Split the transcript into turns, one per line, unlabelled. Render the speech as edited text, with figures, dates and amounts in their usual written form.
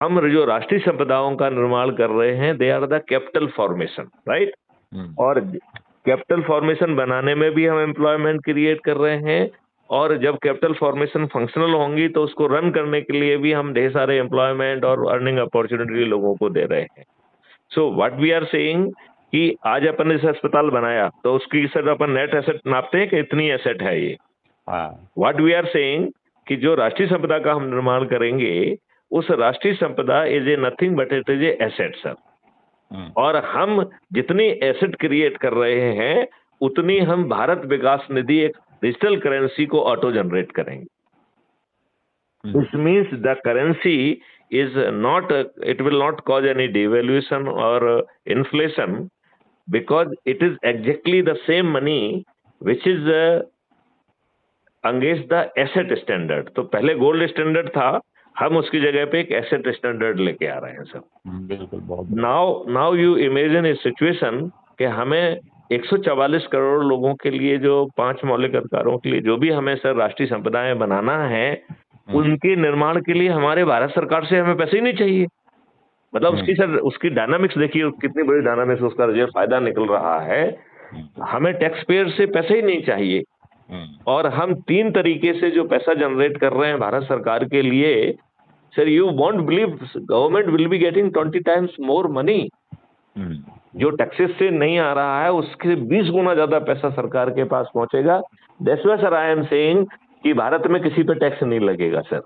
हम जो राष्ट्रीय संपदाओं का निर्माण कर रहे हैं, they are the capital formation, right. और कैपिटल फॉर्मेशन बनाने में भी हम एम्प्लॉयमेंट क्रिएट कर रहे हैं, और जब कैपिटल फॉर्मेशन फंक्शनल होंगी तो उसको रन करने के लिए भी हम ढेर सारे एम्प्लॉयमेंट और अर्निंग अपॉर्चुनिटी लोगों को दे रहे हैं। So what we are saying कि आज अपन ने अस्पताल बनाया तो उसकी सर अपन नेट एसेट नापते हैं कि इतनी एसेट है ये। व्हाट वी आर सेइंग कि जो राष्ट्रीय संपदा का हम निर्माण करेंगे, उस राष्ट्रीय संपदा is a nothing but it is a asset sir. और हम जितनी एसेट क्रिएट कर रहे हैं, उतनी हम भारत विकास निधि, एक डिजिटल करेंसी को ऑटो जनरेट करेंगे। This means the currency is not, it will not cause any devaluation or inflation, because it is exactly the same money which is against the asset standard। तो पहले gold standard था, हम उसकी जगह पे एक asset standard लेके आ रहे हैं सर।
बिल्कुल, बहुत
now you imagine A situation कि हमें 144 करोड़ लोगों के लिए, जो 5 मौलिक अधिकारों के लिए जो भी हमें सर राष्ट्रीय संपदाएं बनाना है, उनके निर्माण के लिए हमारे भारत सरकार से हमें पैसे ही नहीं चाहिए। मतलब उसकी सर, उसकी डायनामिक्स देखिए, कितनी बड़ी डायनामिक्स, उसका जो फायदा निकल रहा है। हमें टैक्स पेयर से पैसे ही नहीं चाहिए, और हम 3 तरीके से जो पैसा जनरेट कर रहे हैं भारत सरकार के लिए, sir you won't believe, government will be getting 20 times more money. जो टैक्सेस से नहीं आ रहा है, उसके 20 गुना ज्यादा पैसा सरकार के पास पहुंचेगा। That's why sir I am saying कि भारत में किसी पे टैक्स नहीं लगेगा सर।